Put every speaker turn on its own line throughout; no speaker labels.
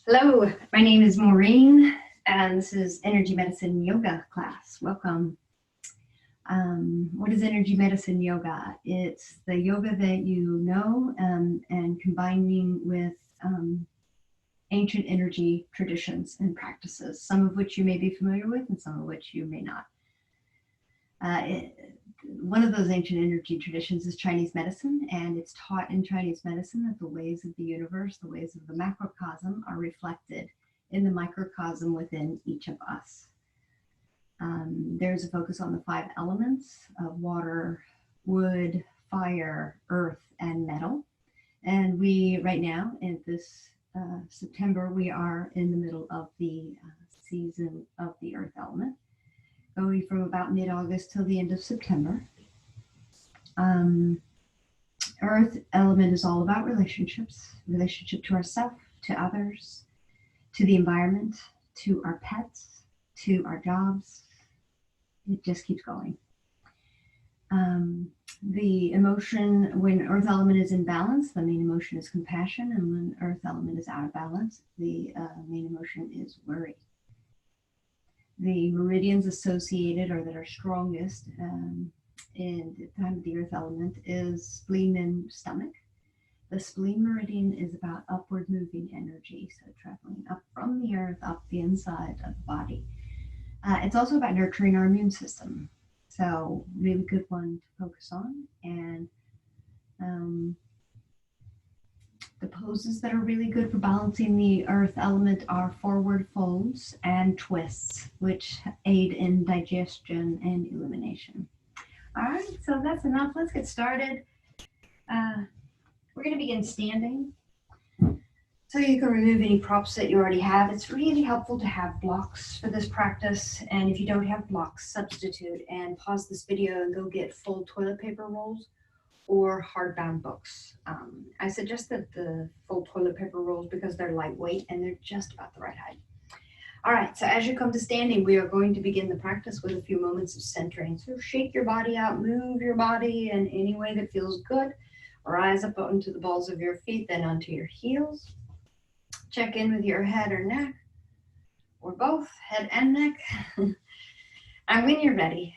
Hello, my name is Maureen, and this is Energy Medicine Yoga class. Welcome. What is Energy Medicine Yoga? It's the yoga that you know and combining with ancient energy traditions and practices, some of which you may be familiar with and some of which you may not. One of those ancient energy traditions is Chinese medicine, and it's taught in Chinese medicine that the ways of the universe, the ways of the macrocosm, are reflected in the microcosm within each of us. There's a focus on the 5 elements of water, wood, fire, earth, and metal. And we, right now, in this September, we are in the middle of the season of the earth element, going from about mid-August till the end of September. Earth element is all about relationships, relationship to ourselves, to others, to the environment, to our pets, to our jobs. It just keeps going. The emotion, when earth element is in balance, the main emotion is compassion, and when earth element is out of balance, the main emotion is worry. The meridians associated or that are strongest in the time of the earth element is spleen and stomach. The spleen meridian is about upward moving energy, so traveling up from the earth, up the inside of the body. It's also about nurturing our immune system, so really good one to focus on. And the poses that are really good for balancing the earth element are forward folds and twists, which aid in digestion and elimination. All right, so that's enough. Let's get started. We're going to begin standing. So you can remove any props that you already have. It's really helpful to have blocks for this practice. And if you don't have blocks, substitute and pause this video and go get full toilet paper rolls or hardbound books. I suggest that the full toilet paper rolls because they're lightweight and they're just about the right height. All right, so as you come to standing, we are going to begin the practice with a few moments of centering. So shake your body out, move your body in any way that feels good. Rise up onto the balls of your feet, then onto your heels. Check in with your head or neck, or both, head and neck. And when you're ready,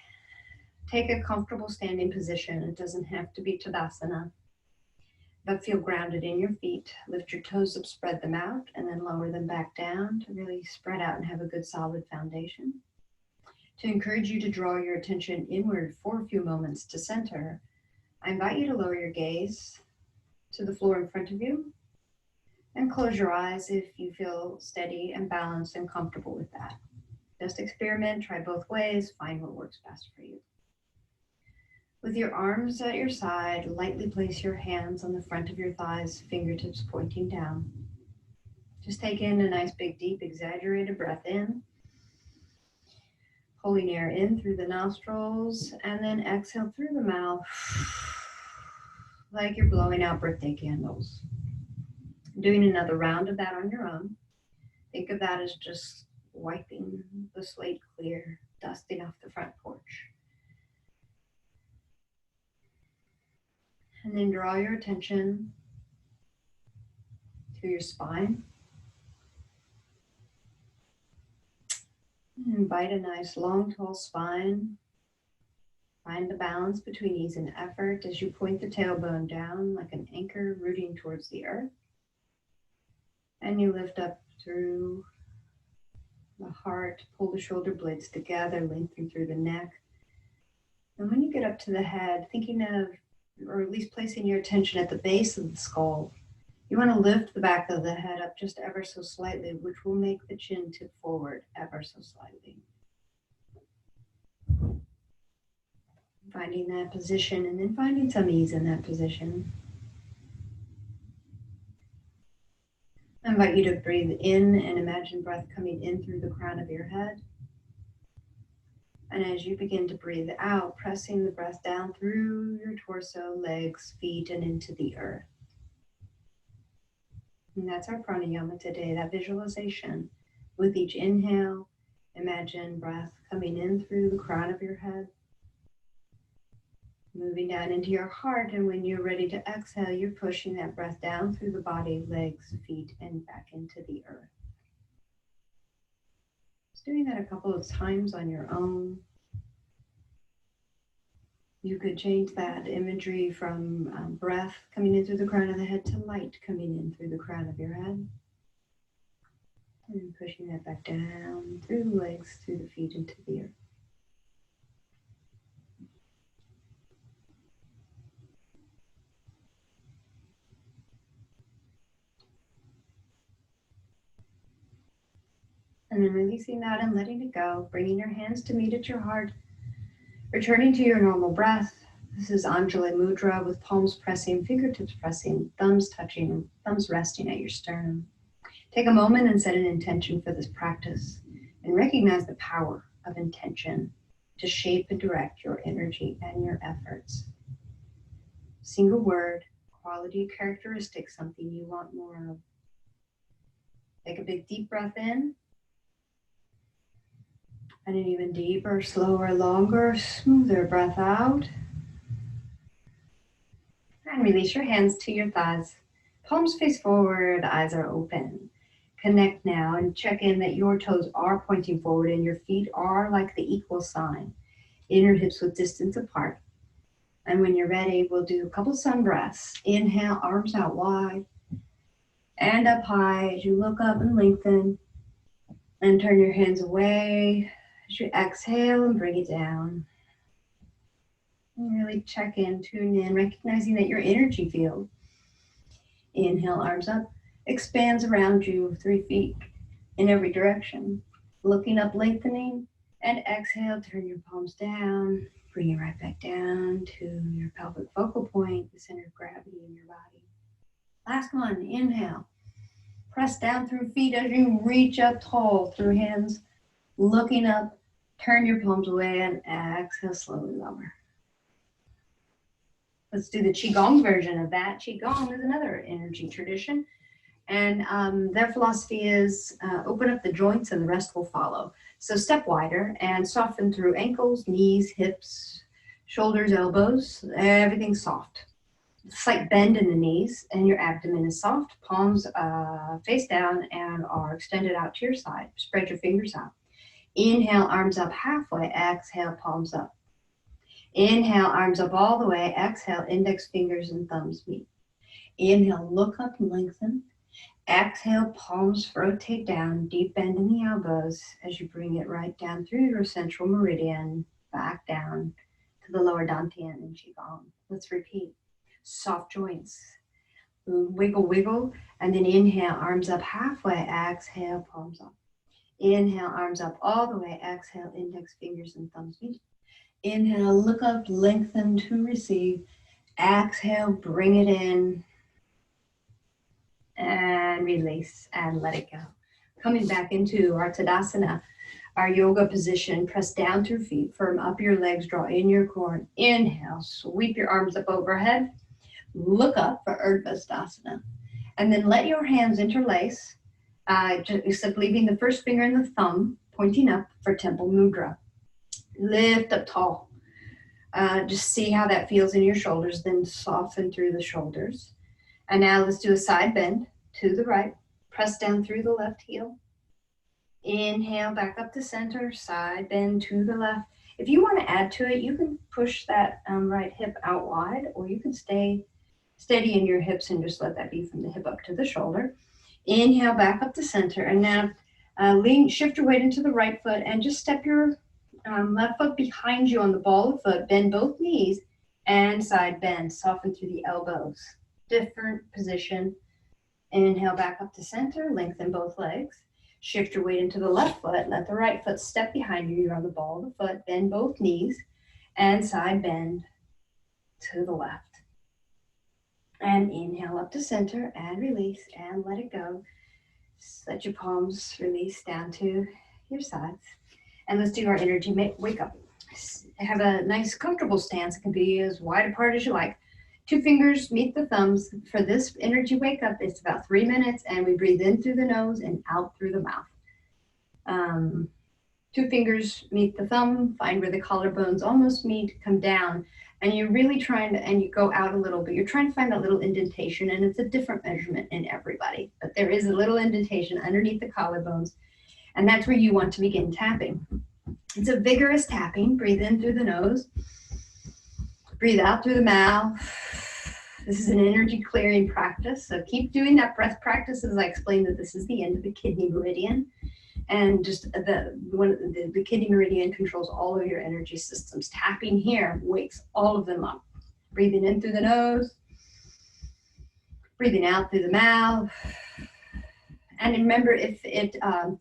take a comfortable standing position. It doesn't have to be Tadasana, but feel grounded in your feet. Lift your toes up, spread them out, and then lower them back down to really spread out and have a good solid foundation. To encourage you to draw your attention inward for a few moments to center, I invite you to lower your gaze to the floor in front of you and close your eyes if you feel steady and balanced and comfortable with that. Just experiment, try both ways, find what works best for you. With your arms at your side, lightly place your hands on the front of your thighs, fingertips pointing down. Just take in a nice big deep exaggerated breath in, pulling air in through the nostrils, and then exhale through the mouth like you're blowing out birthday candles. Doing another round of that on your own. Think of that as just wiping the slate clear, dusting off the front porch. And then draw your attention to your spine. Invite a nice long, tall spine. Find the balance between ease and effort as you point the tailbone down like an anchor rooting towards the earth. And you lift up through the heart, pull the shoulder blades together, lengthen through the neck. And when you get up to the head, thinking of, or at least placing your attention at the base of the skull, you want to lift the back of the head up just ever so slightly, which will make the chin tip forward ever so slightly. Finding that position and then finding some ease in that position. I invite you to breathe in and imagine breath coming in through the crown of your head. And as you begin to breathe out, pressing the breath down through your torso, legs, feet, and into the earth. And that's our pranayama today, that visualization. With each inhale, imagine breath coming in through the crown of your head. Moving down into your heart, and when you're ready to exhale, you're pushing that breath down through the body, legs, feet, and back into the earth. Just doing that a couple of times on your own. You could change that imagery from breath coming in through the crown of the head to light coming in through the crown of your head. And pushing that back down through the legs, through the feet, into the earth. And then releasing that and letting it go, bringing your hands to meet at your heart, returning to your normal breath. This is Anjali Mudra with palms pressing, fingertips pressing, thumbs touching, thumbs resting at your sternum. Take a moment and set an intention for this practice and recognize the power of intention to shape and direct your energy and your efforts. Single word, quality, characteristic, something you want more of. Take a big deep breath in. And an even deeper, slower, longer, smoother breath out. And release your hands to your thighs. Palms face forward, eyes are open. Connect now and check in that your toes are pointing forward and your feet are like the equal sign. Inner hips with distance apart. And when you're ready, we'll do a couple sun breaths. Inhale, arms out wide. And up high as you look up and lengthen. And turn your hands away. As you exhale and bring it down. And really check in, tune in, recognizing that your energy field, inhale, arms up, expands around you 3 feet in every direction. Looking up, lengthening, and exhale, turn your palms down, bring it right back down to your pelvic focal point, the center of gravity in your body. Last one, inhale. Press down through feet as you reach up tall through hands. Looking up, turn your palms away and exhale, slowly lower. Let's do the Qigong version of that. Qigong is another energy tradition. And their philosophy is open up the joints and the rest will follow. So step wider and soften through ankles, knees, hips, shoulders, elbows, everything's soft. Slight bend in the knees and your abdomen is soft. Palms face down and are extended out to your side. Spread your fingers out. Inhale, arms up halfway. Exhale, palms up. Inhale, arms up all the way. Exhale, index fingers and thumbs meet. Inhale, look up and lengthen. Exhale, palms rotate down, deep bend in the elbows as you bring it right down through your central meridian, back down to the lower dantian in Qigong. Let's repeat. Soft joints. Wiggle, wiggle, and then inhale, arms up halfway. Exhale, palms up. Inhale, arms up all the way. Exhale, index fingers and thumbs meet. Inhale, look up, lengthen to receive. Exhale, bring it in. And release and let it go. Coming back into our Tadasana, our yoga position. Press down through feet, firm up your legs, draw in your core. Inhale, sweep your arms up overhead. Look up for Urdhva. And then let your hands interlace, except leaving the first finger and the thumb pointing up for Temple Mudra. Lift up tall. Just see how that feels in your shoulders, then soften through the shoulders. And now let's do a side bend to the right. Press down through the left heel. Inhale, back up to center, side bend to the left. If you want to add to it, you can push that right hip out wide, or you can stay steady in your hips and just let that be from the hip up to the shoulder. Inhale, back up to center. And now shift your weight into the right foot and just step your left foot behind you on the ball of foot. Bend both knees and side bend. Soften through the elbows. Different position. Inhale, back up to center. Lengthen both legs. Shift your weight into the left foot. Let the right foot step behind you. You're on the ball of the foot. Bend both knees and side bend to the left. And inhale up to center and release and let it go. Just let your palms release down to your sides. And let's do our energy wake up. Have a nice comfortable stance. It can be as wide apart as you like. 2 fingers meet the thumbs. For this energy wake up, it's about 3 minutes and we breathe in through the nose and out through the mouth. 2 fingers meet the thumb, find where the collarbones almost meet, come down And you're really trying to, and you go out a little, but you're trying to find that little indentation, and it's a different measurement in everybody. But there is a little indentation underneath the collarbones, and that's where you want to begin tapping. It's a vigorous tapping. Breathe in through the nose. Breathe out through the mouth. This is an energy clearing practice, so keep doing that breath practice as I explained that this is the end of the kidney meridian. And just the kidney meridian controls all of your energy systems. Tapping here wakes all of them up. Breathing in through the nose, breathing out through the mouth. And remember, if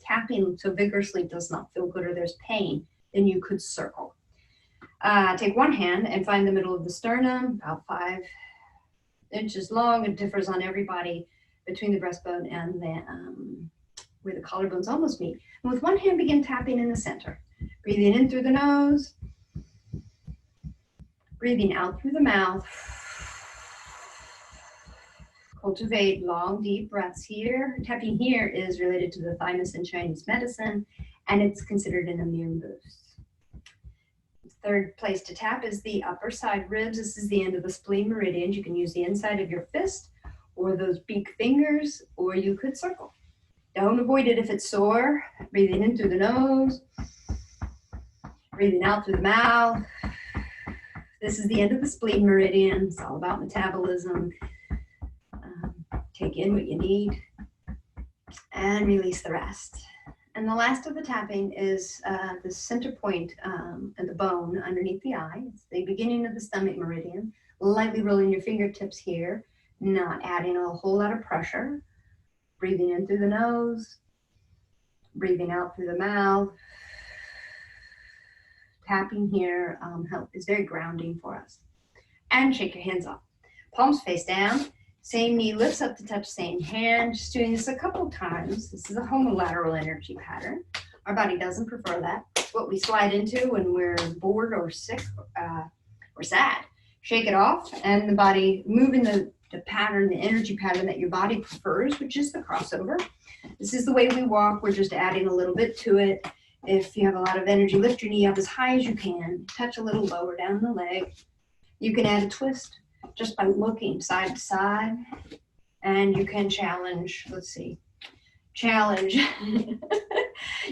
tapping so vigorously does not feel good or there's pain, then you could circle. Take one hand and find the middle of the sternum, about 5 inches long. It differs on everybody between the breastbone and the where the collarbones almost meet. And with one hand, begin tapping in the center. Breathing in through the nose, breathing out through the mouth. Cultivate long, deep breaths here. Tapping here is related to the thymus in Chinese medicine, and it's considered an immune boost. Third place to tap is the upper side ribs. This is the end of the spleen meridians. You can use the inside of your fist or those beak fingers, or you could circle. Don't avoid it if it's sore. Breathing in through the nose, breathing out through the mouth. This is the end of the spleen meridian. It's all about metabolism. Take in what you need and release the rest. And the last of the tapping is the center point of the bone underneath the eye. It's the beginning of the stomach meridian. Lightly rolling your fingertips here, not adding a whole lot of pressure. Breathing in through the nose, breathing out through the mouth. Tapping here is very grounding for us. And shake your hands up. Palms face down. Same knee lifts up to touch same hand. Just doing this a couple times. This is a homolateral energy pattern. Our body doesn't prefer that. It's what we slide into when we're bored or sick or sad. Shake it off, and the body moving the pattern, the energy pattern that your body prefers, which is the crossover. This is the way we walk. We're just adding a little bit to it. If you have a lot of energy, lift your knee up as high as you can. Touch a little lower down the leg. You can add a twist just by looking side to side, and you can challenge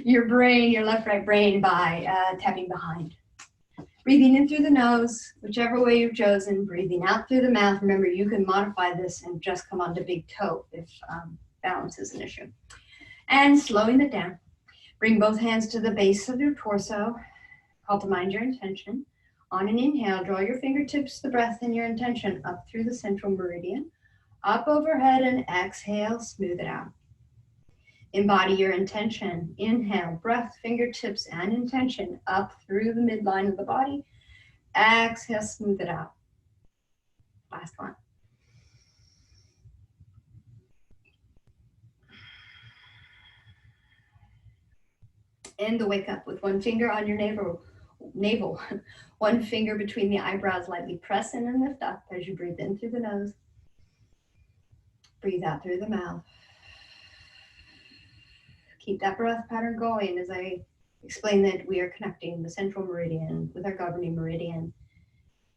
your brain, your left-right brain by tapping behind. Breathing in through the nose, whichever way you've chosen, breathing out through the mouth. Remember, you can modify this and just come onto big toe if balance is an issue. And slowing it down. Bring both hands to the base of your torso. Call to mind your intention. On an inhale, draw your fingertips, the breath, and your intention up through the central meridian, up overhead, and exhale, smooth it out. Embody your intention. Inhale, breath, fingertips, and intention up through the midline of the body. Exhale, smooth it out. Last one. And the wake up with one finger on your navel. One finger between the eyebrows, lightly press in and lift up as you breathe in through the nose. Breathe out through the mouth. Keep that breath pattern going as I explain that we are connecting the central meridian with our governing meridian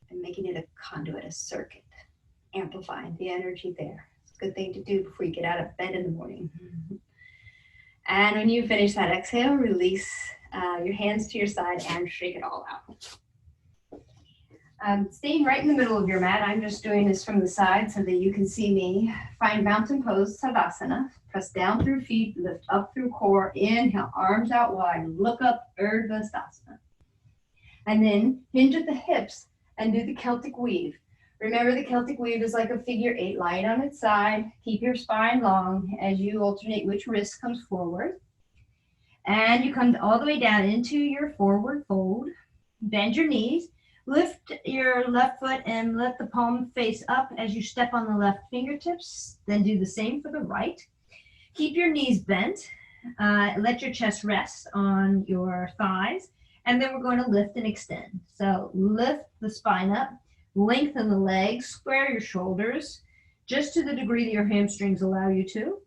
and making it a conduit, a circuit, amplifying the energy there. It's a good thing to do before you get out of bed in the morning. And when you finish that exhale, release your hands to your side and shake it all out. Staying right in the middle of your mat, I'm just doing this from the side so that you can see me. Find mountain pose, Tadasana. Press down through feet, lift up through core. Inhale, arms out wide, look up, Urdhva Stasana. And then hinge at the hips and do the Celtic Weave. Remember, the Celtic Weave is like a figure 8, lying on its side. Keep your spine long as you alternate which wrist comes forward. And you come all the way down into your forward fold. Bend your knees. Lift your left foot and let the palm face up as you step on the left fingertips. Then do the same for the right. Keep your knees bent. Let your chest rest on your thighs. And then we're going to lift and extend. So lift the spine up. Lengthen the legs. Square your shoulders just to the degree that your hamstrings allow you to.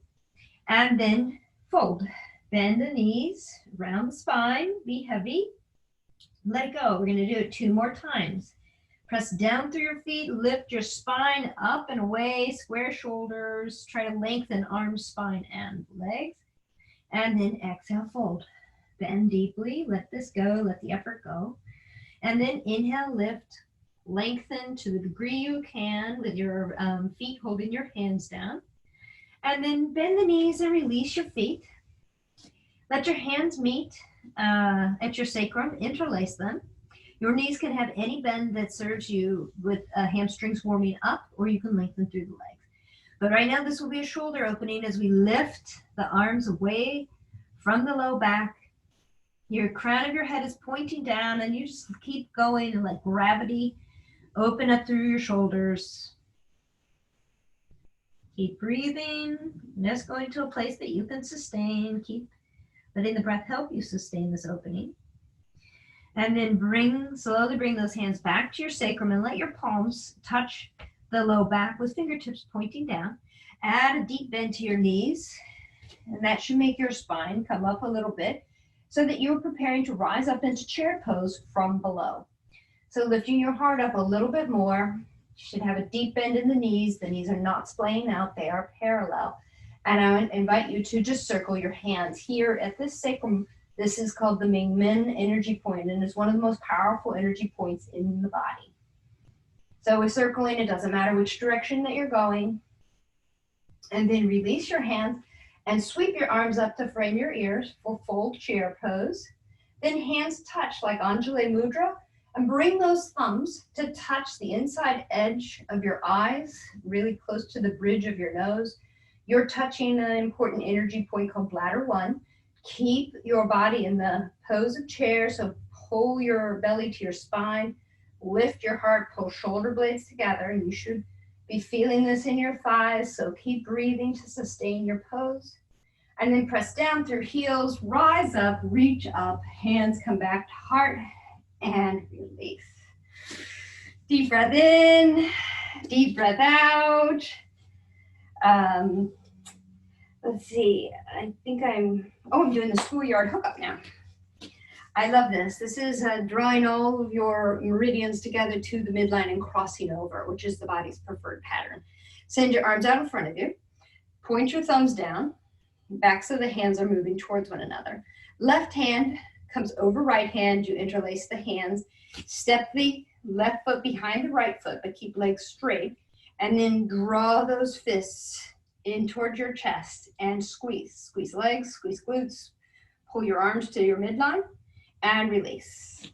And then fold. Bend the knees, round the spine, be heavy. Let it go. We're going to do it 2 more times. Press down through your feet, lift your spine up and away, square shoulders, try to lengthen arms, spine, and legs. And then exhale, fold. Bend deeply, let this go, let the effort go. And then inhale, lift, lengthen to the degree you can with your feet holding your hands down. And then bend the knees and release your feet. Let your hands meet at your sacrum, interlace them. Your knees can have any bend that serves you with hamstrings warming up, or you can lengthen through the legs. But right now, this will be a shoulder opening as we lift the arms away from the low back. Your crown of your head is pointing down, and you just keep going and let gravity open up through your shoulders. Keep breathing, just going to a place that you can sustain. Keep letting the breath help you sustain this opening. And then slowly bring those hands back to your sacrum and let your palms touch the low back with fingertips pointing down. Add a deep bend to your knees, and that should make your spine come up a little bit so that you're preparing to rise up into chair pose from below. So lifting your heart up a little bit more. You should have a deep bend in the knees. The knees are not splaying out, they are parallel. And I invite you to just circle your hands here at this sacrum. This is called the Ming Men energy point, and it's one of the most powerful energy points in the body. So with circling, it doesn't matter which direction that you're going. And then release your hands and sweep your arms up to frame your ears for fold chair pose. Then hands touch like Anjali Mudra, and bring those thumbs to touch the inside edge of your eyes, really close to the bridge of your nose. You're touching an important energy point called bladder 1. Keep your body in the pose of chair, so pull your belly to your spine, lift your heart, pull shoulder blades together, and you should be feeling this in your thighs, so keep breathing to sustain your pose. And then press down through heels, rise up, reach up, hands come back to heart, and release. Deep breath in, deep breath out. Let's see, I think I'm doing the schoolyard hookup now. I love this. This is drawing all of your meridians together to the midline and crossing over, which is the body's preferred pattern. Send your arms out in front of you. Point your thumbs down. Backs of the hands are moving towards one another. Left hand comes over right hand. You interlace the hands. Step the left foot behind the right foot, but keep legs straight. And then draw those fists in towards your chest and squeeze. Squeeze legs, squeeze glutes. Pull your arms to your midline and release.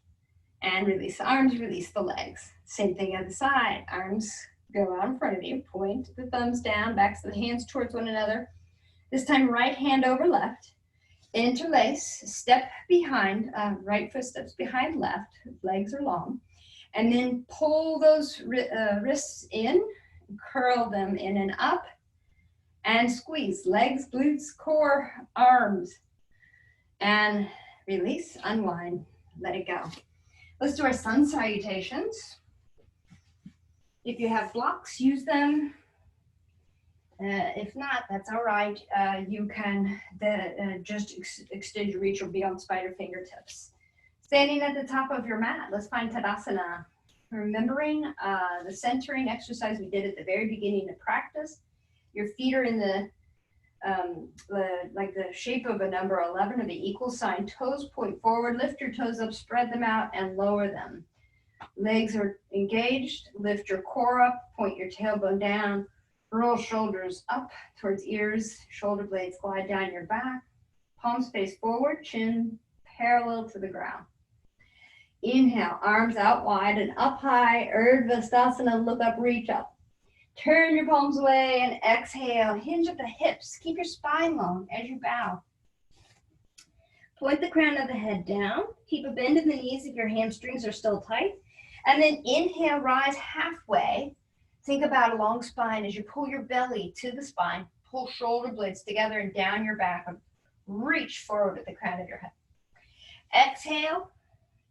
And release the arms, release the legs. Same thing on the side. Arms go out in front of you. Point the thumbs down, backs of the hands towards one another. This time, right hand over left. Interlace, step behind, right foot steps behind left. Legs are long. And then pull those wrists in, curl them in and up. And squeeze legs, glutes, core, arms, and release, unwind, let it go. Let's do our sun salutations. If you have blocks, use them. If not, that's all right. You can just extend your reach or be on spider fingertips. Standing at the top of your mat, let's find Tadasana. Remembering the centering exercise we did at the very beginning of practice. Your feet are in the shape of a number 11 or the equal sign. Toes point forward, lift your toes up, spread them out, and lower them. Legs are engaged, lift your core up, point your tailbone down, roll shoulders up towards ears, shoulder blades glide down your back, palms face forward, chin parallel to the ground. Inhale, arms out wide and up high, Urdhva, look up, reach up. Turn your palms away and exhale. Hinge at the hips. Keep your spine long as you bow. Point the crown of the head down. Keep a bend in the knees if your hamstrings are still tight. And then inhale, rise halfway. Think about a long spine as you pull your belly to the spine. Pull shoulder blades together and down your back. Reach forward at the crown of your head. Exhale,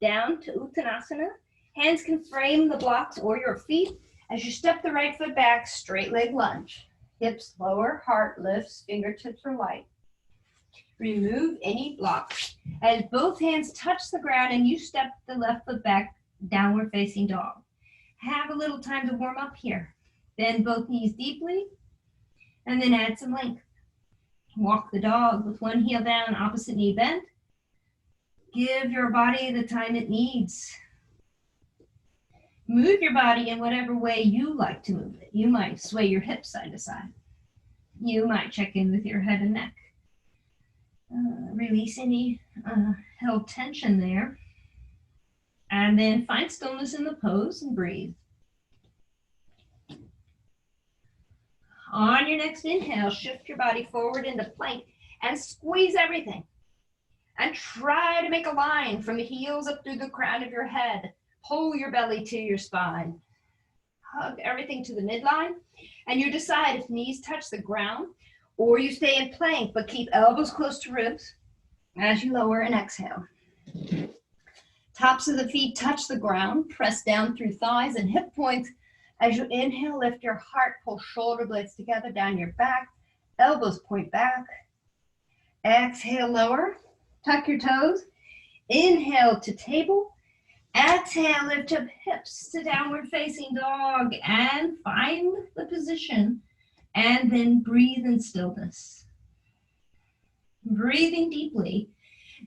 down to Uttanasana. Hands can frame the blocks or your feet. As you step the right foot back, straight leg lunge. Hips lower, heart lifts, fingertips are light. Remove any blocks. As both hands touch the ground and you step the left foot back, downward facing dog.
Have a little time to warm up here. Bend both knees deeply, and then add some length. Walk the dog with one heel down, opposite knee bent. Give your body the time it needs. Move your body in whatever way you like to move it. You might sway your hips side to side. You might check in with your head and neck. Release any held tension there. And then find stillness in the pose and breathe. On your next inhale, shift your body forward into plank and squeeze everything. And try to make a line from the heels up through the crown of your head. Pull your belly to your spine. Hug everything to the midline. And you decide if knees touch the ground or you stay in plank, but keep elbows close to ribs as you lower and exhale. Tops of the feet touch the ground. Press down through thighs and hip points. As you inhale, lift your heart, pull shoulder blades together down your back. Elbows point back. Exhale, lower. Tuck your toes. Inhale to table. Exhale, lift up hips to downward facing dog and find the position and then breathe in stillness. Breathing deeply,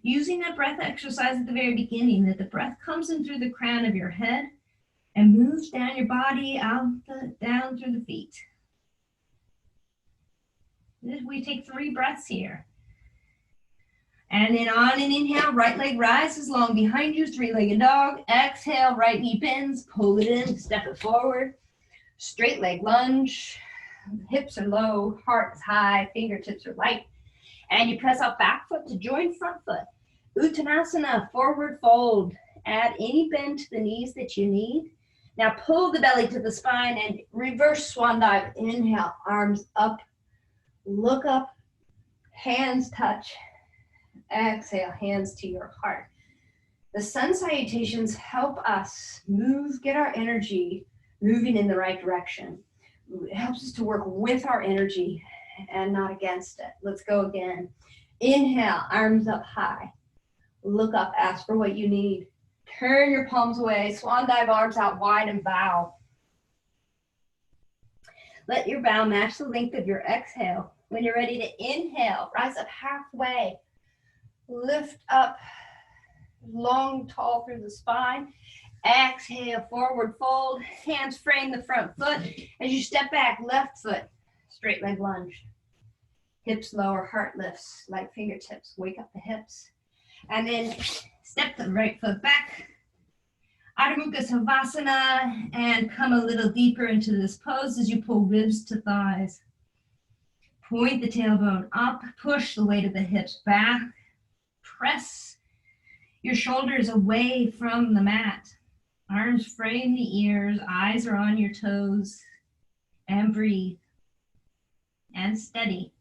using that breath exercise at the very beginning, that the breath comes in through the crown of your head and moves down your body, down through the feet. We take 3 breaths here. And then on an inhale, right leg rises long behind you, 3-legged dog. Exhale, right knee bends, pull it in, step it forward. Straight leg lunge, hips are low, heart is high, fingertips are light. And you press out back foot to join front foot. Uttanasana, forward fold. Add any bend to the knees that you need. Now pull the belly to the spine and reverse swan dive. Inhale, arms up, look up, hands touch. Exhale, hands to your heart. The sun salutations help us move, get our energy moving in the right direction. It helps us to work with our energy and not against it. Let's go again. Inhale, arms up high. Look up, ask for what you need. Turn your palms away, swan dive, arms out wide and bow. Let your bow match the length of your exhale. When you're ready to inhale, rise up halfway. Lift up, long, tall through the spine. Exhale, forward fold. Hands frame the front foot. As you step back, left foot, straight leg lunge. Hips lower, heart lifts, light fingertips. Wake up the hips. And then step the right foot back. Adho Mukha Savasana, and come a little deeper into this pose as you pull ribs to thighs. Point the tailbone up, push the weight of the hips back. Press your shoulders away from the mat. Arms frame the ears, eyes are on your toes, and breathe. And steady.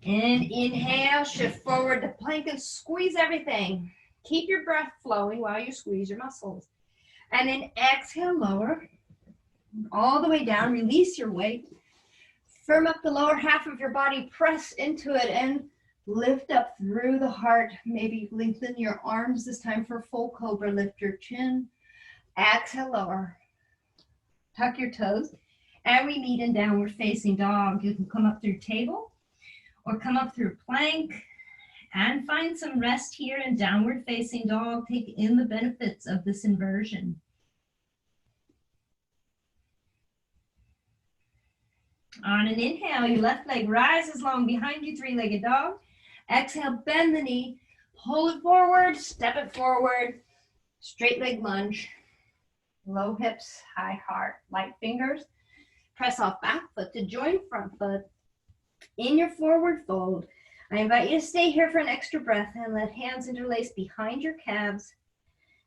And inhale, shift forward to plank and squeeze everything. Keep your breath flowing while you squeeze your muscles. And then exhale, lower, all the way down, release your weight. Firm up the lower half of your body, press into it, and lift up through the heart. Maybe lengthen your arms this time for full cobra. Lift your chin. Exhale, lower. Tuck your toes. And we meet in downward facing dog. You can come up through table or come up through plank and find some rest here in downward facing dog. Take in the benefits of this inversion. On an inhale, your left leg rises long behind you, 3-legged dog. Exhale, bend the knee, pull it forward, step it forward, straight leg lunge, low hips, high heart, light fingers. Press off back foot to join front foot. In your forward fold, I invite you to stay here for an extra breath and let hands interlace behind your calves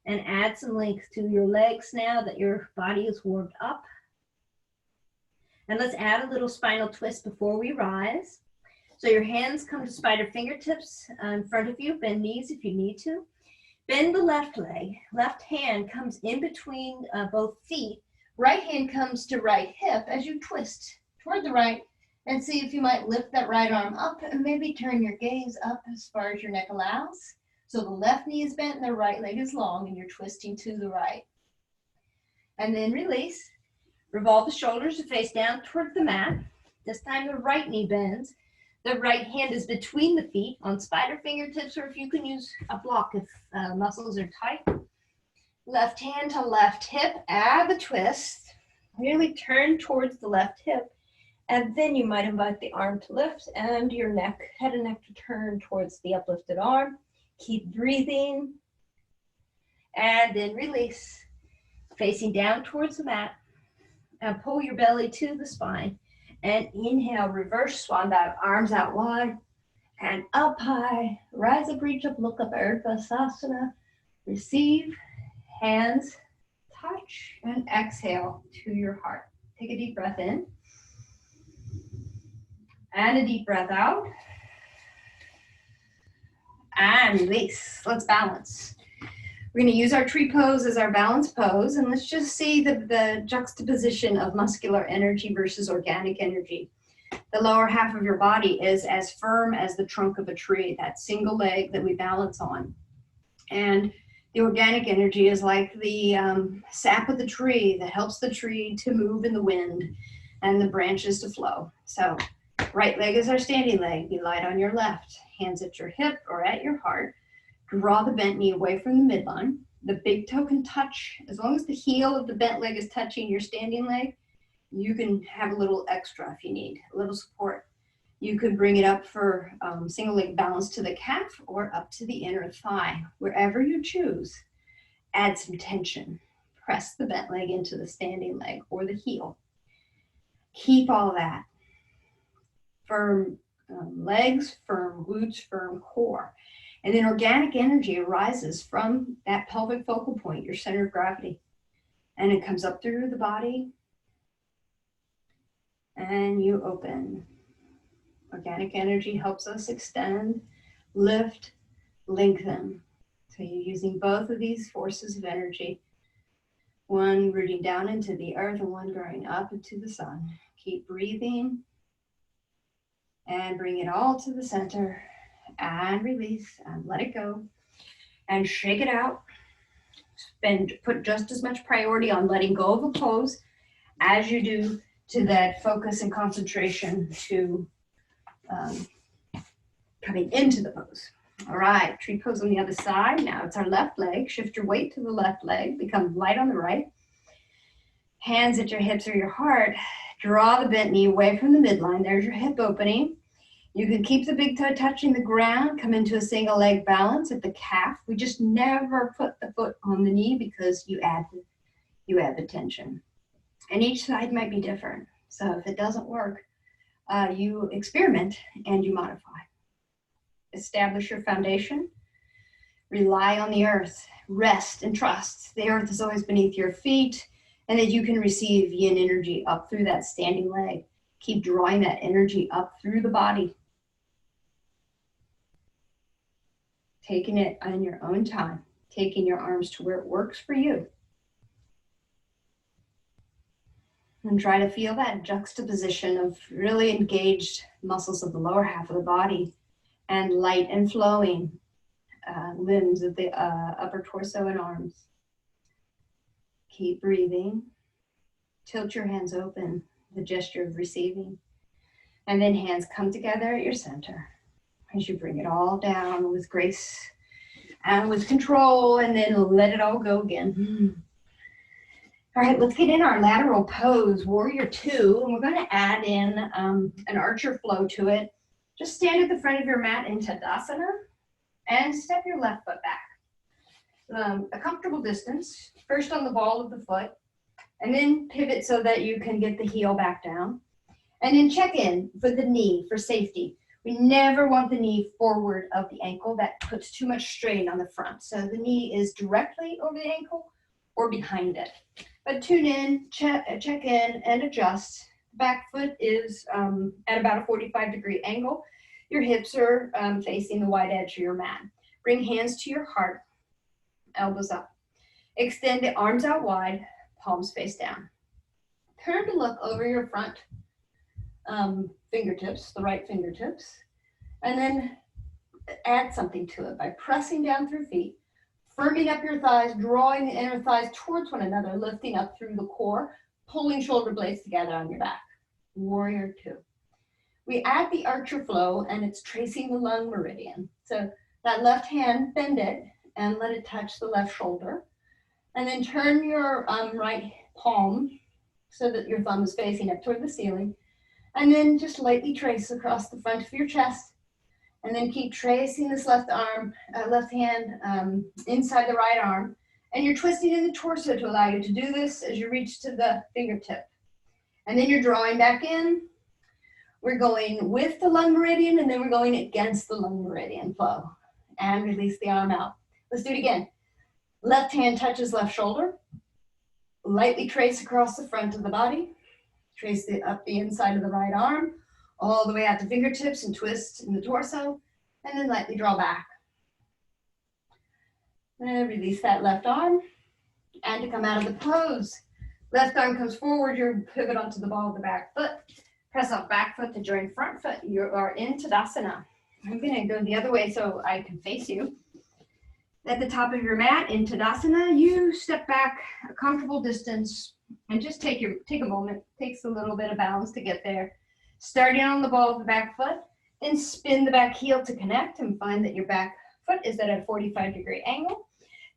and add some length to your legs now that your body is warmed up. And let's add a little spinal twist before we rise. So your hands come to spider fingertips in front of you. Bend knees if you need to. Bend the left leg. Left hand comes in between both feet. Right hand comes to right hip as you twist toward the right. And see if you might lift that right arm up and maybe turn your gaze up as far as your neck allows. So the left knee is bent and the right leg is long and you're twisting to the right. And then release. Revolve the shoulders to face down towards the mat. This time the right knee bends. The right hand is between the feet on spider fingertips, or if you can use a block if muscles are tight. Left hand to left hip, add the twist. Really turn towards the left hip. And then you might invite the arm to lift and your neck, head and neck to turn towards the uplifted arm. Keep breathing. And then release. Facing down towards the mat. And pull your belly to the spine. And inhale, reverse swan dive, arms out wide. And up high. Rise up, reach up, look up, Uttanasana. Receive. Hands touch and exhale to your heart. Take a deep breath in and a deep breath out and release. Let's balance. We're going to use our tree pose as our balance pose, and let's just see the juxtaposition of muscular energy versus organic energy. The lower half of your body is as firm as the trunk of a tree, that single leg that we balance on. And the organic energy is like the sap of the tree that helps the tree to move in the wind and the branches to flow. So right leg is our standing leg. Be light on your left. Hands at your hip or at your heart. Draw the bent knee away from the midline. The big toe can touch. As long as the heel of the bent leg is touching your standing leg, you can have a little extra if you need, a little support. You could bring it up for single leg balance to the calf or up to the inner thigh, wherever you choose. Add some tension. Press the bent leg into the standing leg or the heel. Keep all that. Firm legs, firm glutes, firm core. And then organic energy arises from that pelvic focal point, your center of gravity. And it comes up through the body. And you open. Organic energy helps us extend, lift, lengthen. So you're using both of these forces of energy, one rooting down into the earth and one growing up into the sun. Keep breathing and bring it all to the center and release and let it go and shake it out. Put just as much priority on letting go of a pose as you do to that focus and concentration to coming into the pose. All right, tree pose on the other side. Now it's our left leg. Shift your weight to the left leg. Become light on the right. Hands at your hips or your heart. Draw the bent knee away from the midline. There's your hip opening. You can keep the big toe touching the ground. Come into a single leg balance at the calf. We just never put the foot on the knee because you add the tension. And each side might be different. So if it doesn't work, you experiment and you modify. Establish your foundation. Rely on the earth. Rest and trust. The earth is always beneath your feet and that you can receive yin energy up through that standing leg. Keep drawing that energy up through the body. Taking it on your own time. Taking your arms to where it works for you. And try to feel that juxtaposition of really engaged muscles of the lower half of the body and light and flowing limbs of the upper torso and arms. Keep breathing. Tilt your hands open, the gesture of receiving. And then hands come together at your center as you bring it all down with grace and with control, and then let it all go again. All right, let's get in our lateral pose, Warrior Two, and we're going to add in an archer flow to it. Just stand at the front of your mat in Tadasana and step your left foot back. A comfortable distance, first on the ball of the foot, and then pivot so that you can get the heel back down. And then check in for the knee for safety. We never want the knee forward of the ankle. That puts too much strain on the front. So the knee is directly over the ankle or behind it. But tune in, check in, and adjust. Back foot is at about a 45-degree angle. Your hips are facing the wide edge of your mat. Bring hands to your heart, elbows up. Extend the arms out wide, palms face down. Turn to look over your front fingertips, the right fingertips, and then add something to it by pressing down through feet, firming up your thighs, drawing the inner thighs towards one another, lifting up through the core, pulling shoulder blades together on your back. Warrior two. We add the archer flow, and it's tracing the lung meridian. So that left hand, bend it and let it touch the left shoulder. And then turn your right palm so that your thumb is facing up toward the ceiling. And then just lightly trace across the front of your chest. And then keep tracing this left hand inside the right arm. And you're twisting in the torso to allow you to do this as you reach to the fingertip. And then you're drawing back in. We're going with the lung meridian, and then we're going against the lung meridian flow. And release the arm out. Let's do it again. Left hand touches left shoulder. Lightly trace across the front of the body. Trace up the inside of the right arm, all the way out to fingertips and twist in the torso, and then lightly draw back. And release that left arm. And to come out of the pose, left arm comes forward, you pivot onto the ball of the back foot. Press off back foot to join front foot. You are in Tadasana. I'm gonna go the other way so I can face you. At the top of your mat in Tadasana, you step back a comfortable distance and just take a moment. Takes a little bit of balance to get there. Starting on the ball of the back foot, then spin the back heel to connect and find that your back foot is at a 45-degree angle.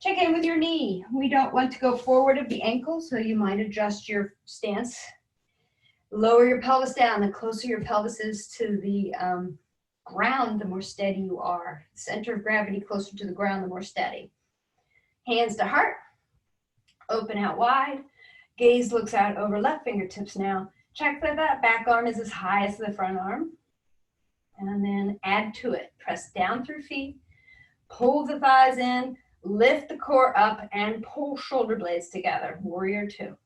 Check in with your knee. We don't want to go forward of the ankle, so you might adjust your stance. Lower your pelvis down. The closer your pelvis is to the ground, the more steady you are. Center of gravity closer to the ground, the more steady. Hands to heart. Open out wide. Gaze looks out over left fingertips now. Check that that back arm is as high as the front arm. And then add to it. Press down through feet. Pull the thighs in. Lift the core up and pull shoulder blades together. Warrior two.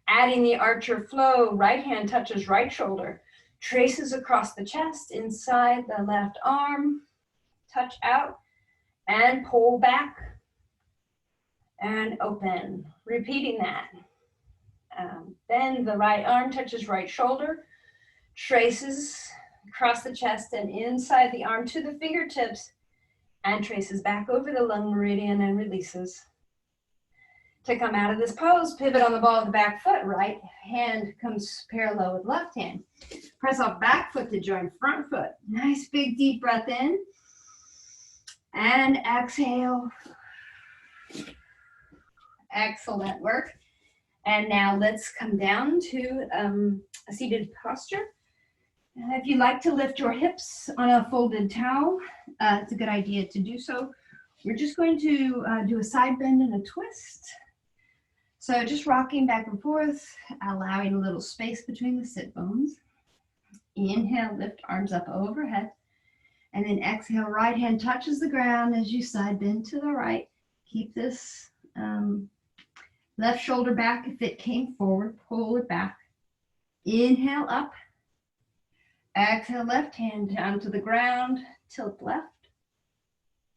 Adding the archer flow, right hand touches right shoulder, traces across the chest, inside the left arm, touch out, and pull back, and open. Repeating that. Then the right arm touches right shoulder, traces across the chest and inside the arm to the fingertips, and traces back over the lung meridian and releases. To come out of this pose, pivot on the ball of the back foot. Right hand comes parallel with left hand. Press off back foot to join front foot. Nice big deep breath in. And exhale. Excellent work. And now let's come down to a seated posture. If you like to lift your hips on a folded towel, it's a good idea to do so. We're just going to do a side bend and a twist. So just rocking back and forth, allowing a little space between the sit bones. Inhale, lift arms up overhead. And then exhale, right hand touches the ground as you side bend to the right. Keep this left shoulder back. If it came forward, pull it back. Inhale up. Exhale, left hand down to the ground, tilt left.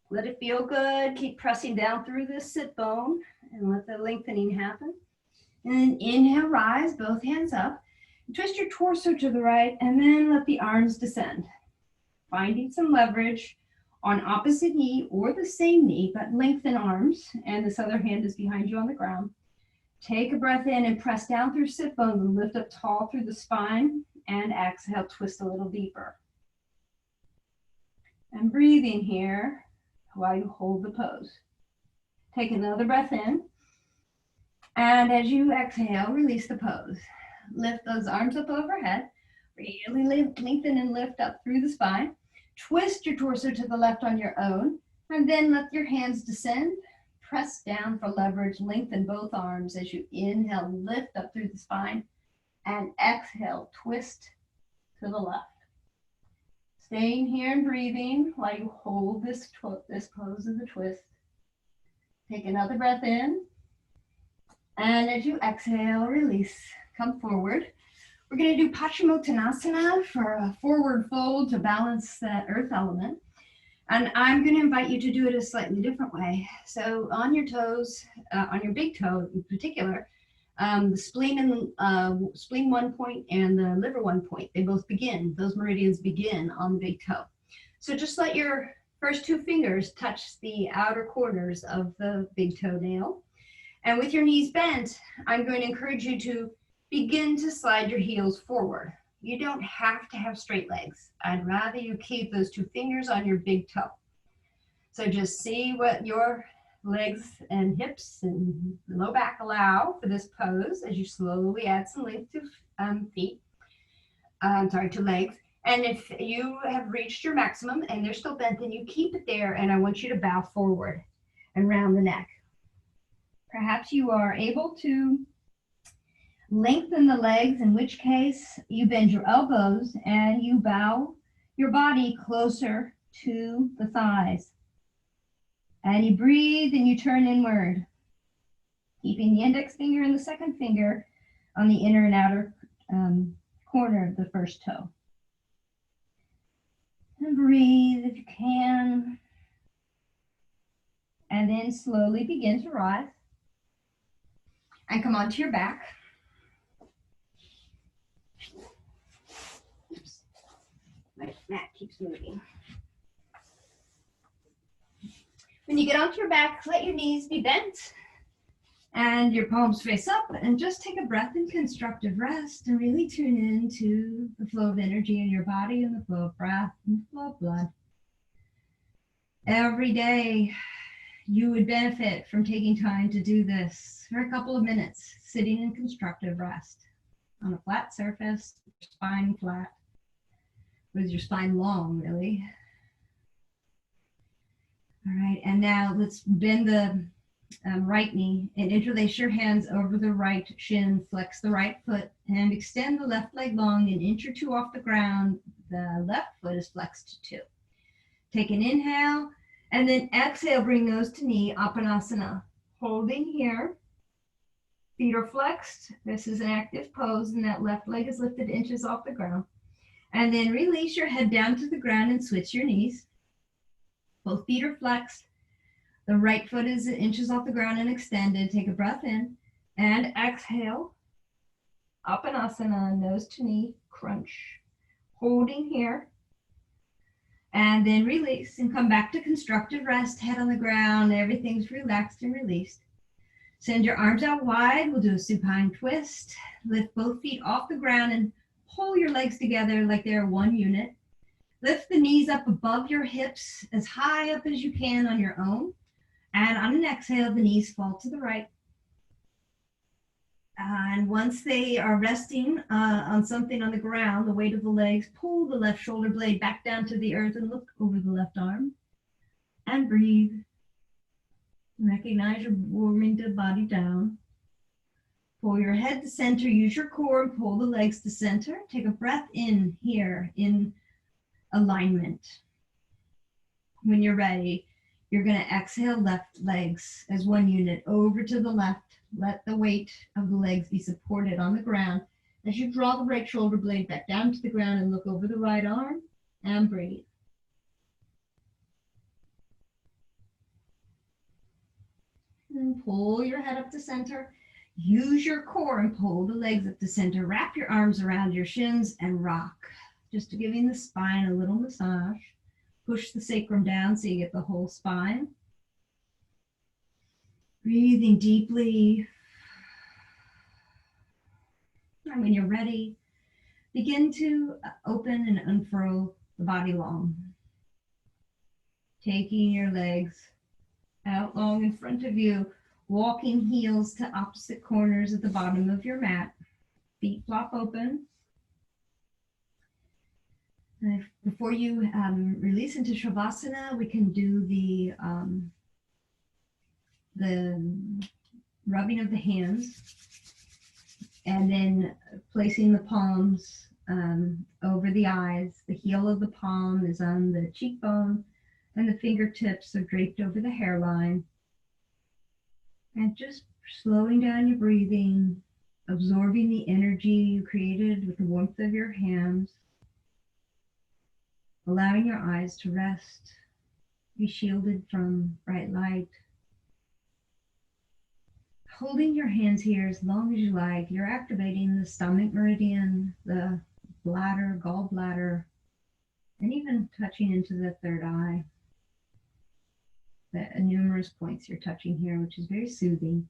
Let it feel good. Keep pressing down through this sit bone and let the lengthening happen. And then inhale, rise, both hands up. Twist your torso to the right and then let the arms descend. Finding some leverage on opposite knee or the same knee, but lengthen arms. And this other hand is behind you on the ground. Take a breath in and press down through sit bones and lift up tall through the spine. And exhale, twist a little deeper. And breathing here while you hold the pose. Take another breath in. And as you exhale, release the pose. Lift those arms up overhead. Really lengthen and lift up through the spine. Twist your torso to the left on your own. And then let your hands descend. Press down for leverage. Lengthen both arms as you inhale, lift up through the spine. And exhale, twist to the left. Staying here and breathing while you hold this pose of the twist. Take another breath in. And as you exhale, release. Come forward. We're going to do Uttanasana for a forward fold to balance the earth element. And I'm going to invite you to do it a slightly different way. So on your toes, on your big toe in particular, the spleen 1 point and the liver 1 point, they both begin, those meridians begin on the big toe. So just let your First two fingers touch the outer corners of the big toenail. And with your knees bent, I'm going to encourage you to begin to slide your heels forward. You don't have to have straight legs. I'd rather you keep those two fingers on your big toe. So just see what your legs and hips and low back allow for this pose as you slowly add some length to to legs. And if you have reached your maximum and they're still bent, then you keep it there, and I want you to bow forward and round the neck. Perhaps you are able to lengthen the legs, in which case you bend your elbows and you bow your body closer to the thighs. And you breathe and you turn inward, keeping the index finger and the second finger on the inner and outer corner of the first toe. And breathe if you can. And then slowly begin to rise. And come onto your back. Oops. My mat keeps moving. When you get onto your back, let your knees be bent and your palms face up, and just take a breath in constructive rest and really tune into the flow of energy in your body and the flow of breath and the flow of blood. Every day, you would benefit from taking time to do this for a couple of minutes, sitting in constructive rest on a flat surface, spine flat, with your spine long, really. All right, and now let's bend the right knee and interlace your hands over the right shin, flex the right foot, and extend the left leg long an inch or two off the ground. The left foot is flexed too. Take an inhale, and then exhale, bring nose to knee, Uttanasana. Holding here, feet are flexed. This is an active pose, and that left leg is lifted inches off the ground. And then release your head down to the ground and switch your knees. Both feet are flexed. The right foot is inches off the ground and extended. Take a breath in and exhale. Uttanasana, nose to knee, crunch. Holding here. And then release and come back to constructive rest, head on the ground. Everything's relaxed and released. Send your arms out wide. We'll do a supine twist. Lift both feet off the ground and pull your legs together like they're one unit. Lift the knees up above your hips as high up as you can on your own. And on an exhale, the knees fall to the right. And once they are resting on something on the ground, the weight of the legs, pull the left shoulder blade back down to the earth and look over the left arm. And breathe. Recognize you're warming the body down. Pull your head to center, use your core, and pull the legs to center. Take a breath in here in alignment. When you're ready, you're going to exhale left legs as one unit over to the left. Let the weight of the legs be supported on the ground as you draw the right shoulder blade back down to the ground and look over the right arm and breathe. And pull your head up to center. Use your core and pull the legs up to center. Wrap your arms around your shins and rock. Just giving the spine a little massage. Push the sacrum down so you get the whole spine. Breathing deeply. And when you're ready, begin to open and unfurl the body long. Taking your legs out long in front of you, walking heels to opposite corners at the bottom of your mat. Feet flop open. Before you release into Shavasana, we can do the rubbing of the hands, and then placing the palms over the eyes. The heel of the palm is on the cheekbone, and the fingertips are draped over the hairline. And just slowing down your breathing, absorbing the energy you created with the warmth of your hands. Allowing your eyes to rest, be shielded from bright light. Holding your hands here as long as you like, you're activating the stomach meridian, the bladder, gallbladder, and even touching into the third eye.
the numerous points you're touching here, which is very soothing.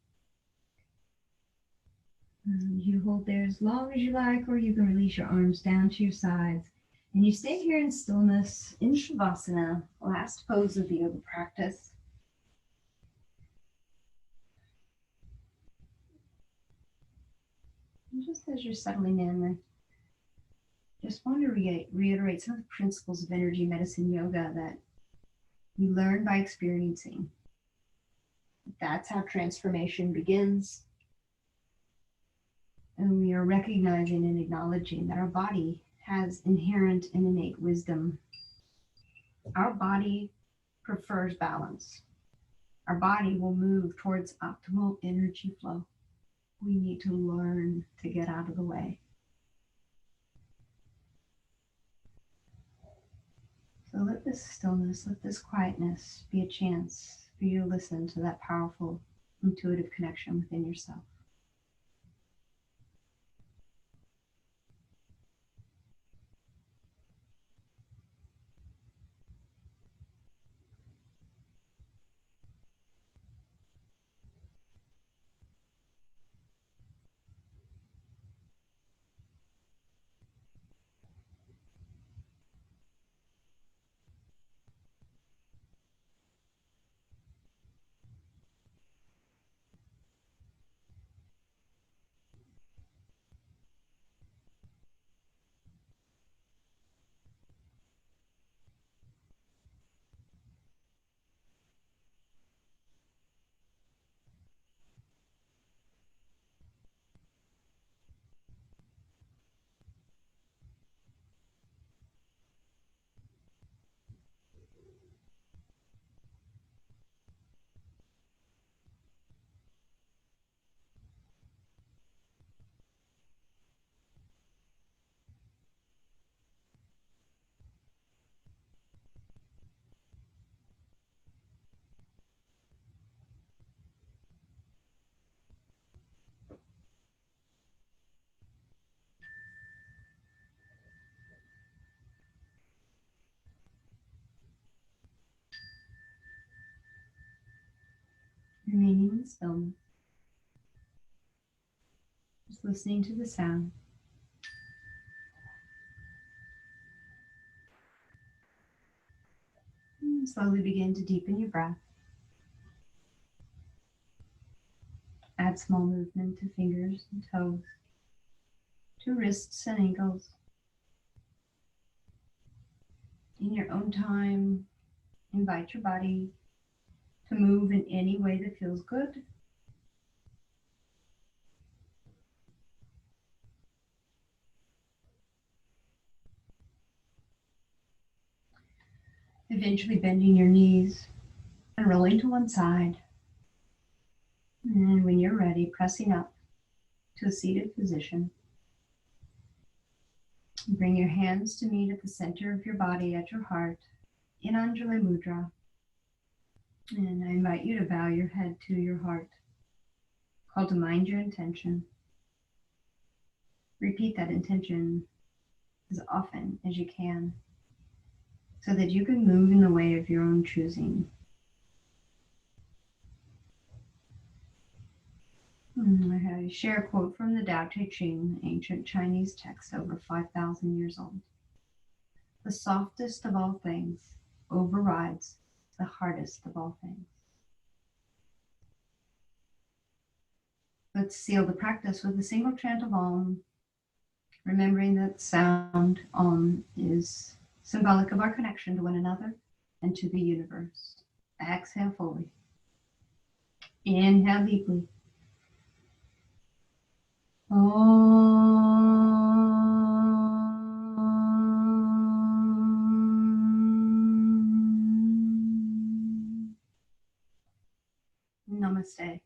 You hold there as long as you like, or you can release your arms down to your sides. And you stay here in stillness in Shavasana, last pose of the yoga practice. And just as you're settling in, I just want to reiterate some of the principles of energy medicine yoga that we learn by experiencing. That's how transformation begins. And we are recognizing and acknowledging that our body has inherent and innate wisdom. Our body prefers balance. Our body will move towards optimal energy flow. We need to learn to get out of the way. So let this stillness, let this quietness be a chance for you to listen to that powerful, intuitive connection within yourself. Remaining in stillness, just listening to the sound. And slowly begin to deepen your breath. Add small movement to fingers and toes, to wrists and ankles. In your own time, invite your body to move in any way that feels good. Eventually bending your knees and rolling to one side. And when you're ready, pressing up to a seated position. Bring your hands to meet at the center of your body at your heart in Anjali Mudra. And I invite you to bow your head to your heart. Call to mind your intention. Repeat that intention as often as you can so that you can move in the way of your own choosing. I share a quote from the Tao Te Ching, ancient Chinese text over 5,000 years old. The softest of all things overrides the hardest of all things. Let's seal the practice with a single chant of Om, remembering that sound Om is symbolic of our connection to one another and to the universe. Exhale fully. Inhale deeply. Namaste.